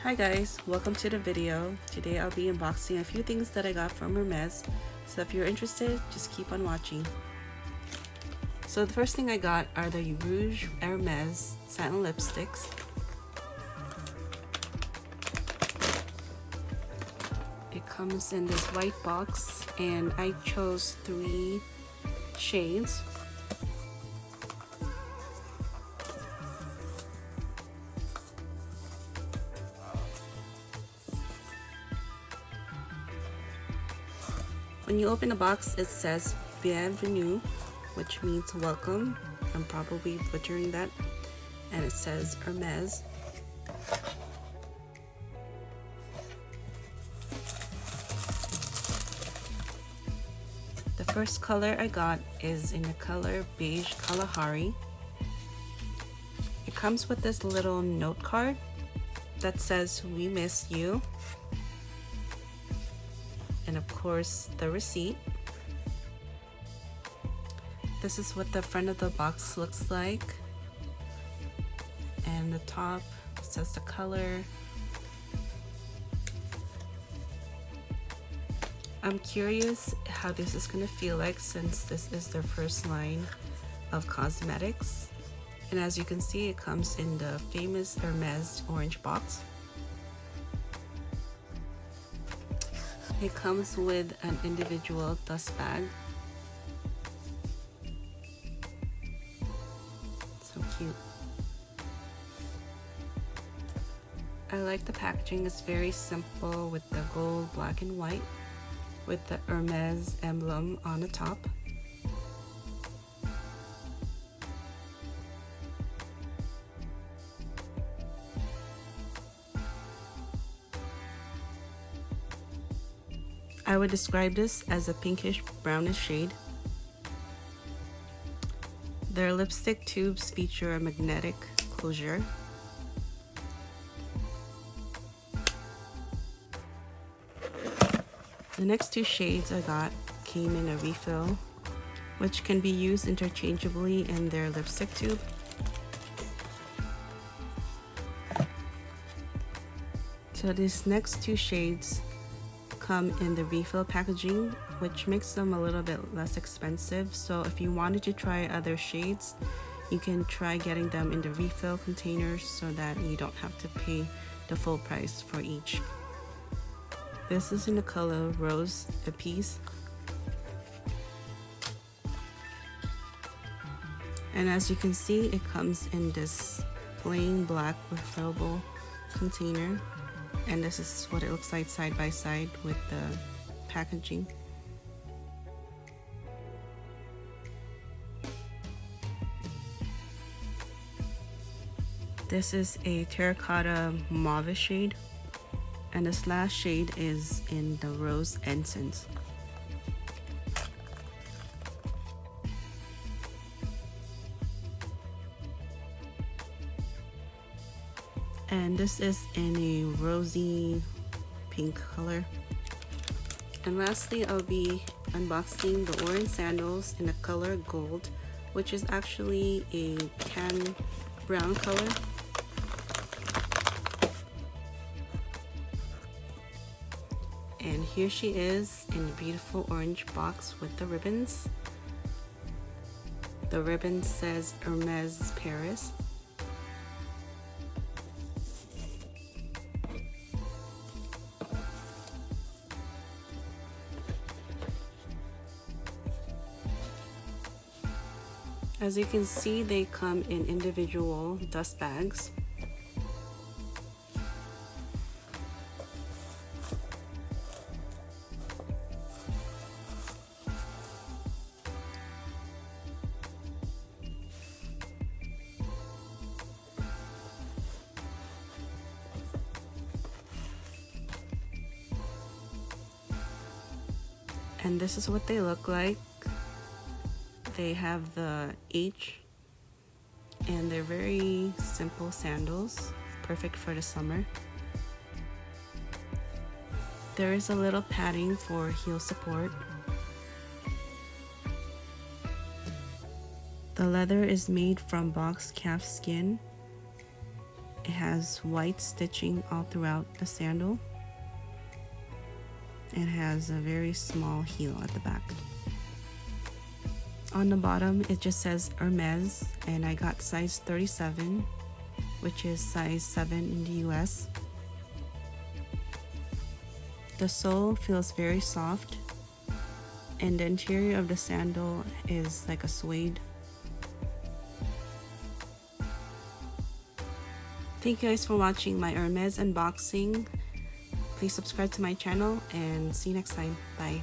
Hi guys, welcome to the video. Today I'll be unboxing a few things that I got from Hermes, so if you're interested, just keep on watching. So the first thing I got are the Rouge Hermes Satin Lipsticks. It comes in this white box and I chose 3 shades. When you open the box, it says Bienvenue, which means welcome. I'm probably butchering that. And it says Hermes. The first color I got is in the color Beige Kalahari. It comes with this little note card that says we miss you. And of course the receipt. This is what the front of the box looks like, and the top says the color. I'm curious how this is gonna feel like since this is their first line of cosmetics, and as you can see, it comes in the famous Hermes orange box. It comes with an individual dust bag. So cute. I like the packaging. It's very simple with the gold, black, and white with the Hermes emblem on the top. I would describe this as a pinkish brownish shade. Their lipstick tubes feature a magnetic closure. The next 2 shades I got came in a refill, which can be used interchangeably in their lipstick tube. So these next 2 shades come in the refill packaging, which makes them a little bit less expensive. So if you wanted to try other shades, you can try getting them in the refill containers so that you don't have to pay the full price for each. This is in the color Rose Epice. And as you can see, it comes in this plain black refillable container. And this is what it looks like side by side with the packaging. This is a terracotta mauve shade, and this last shade is in the Rose Encens. And this is in a rosy pink color. And lastly, I'll be unboxing the Oran Sandals in the color gold, which is actually a tan brown color. And here she is in a beautiful orange box with the ribbons. The ribbon says Hermes Paris. As you can see, they come in individual dust bags. And this is what they look like. They have the H, and they're very simple sandals, perfect for the summer. There is a little padding for heel support. The leather is made from box calf skin, It has white stitching all throughout the sandal. It has a very small heel at the back. On the bottom, it just says Hermes, and I got size 37, which is size 7 in the US. The sole feels very soft, and the interior of the sandal is like a suede. Thank you guys for watching my Hermes unboxing. Please subscribe to my channel and see you next time. Bye.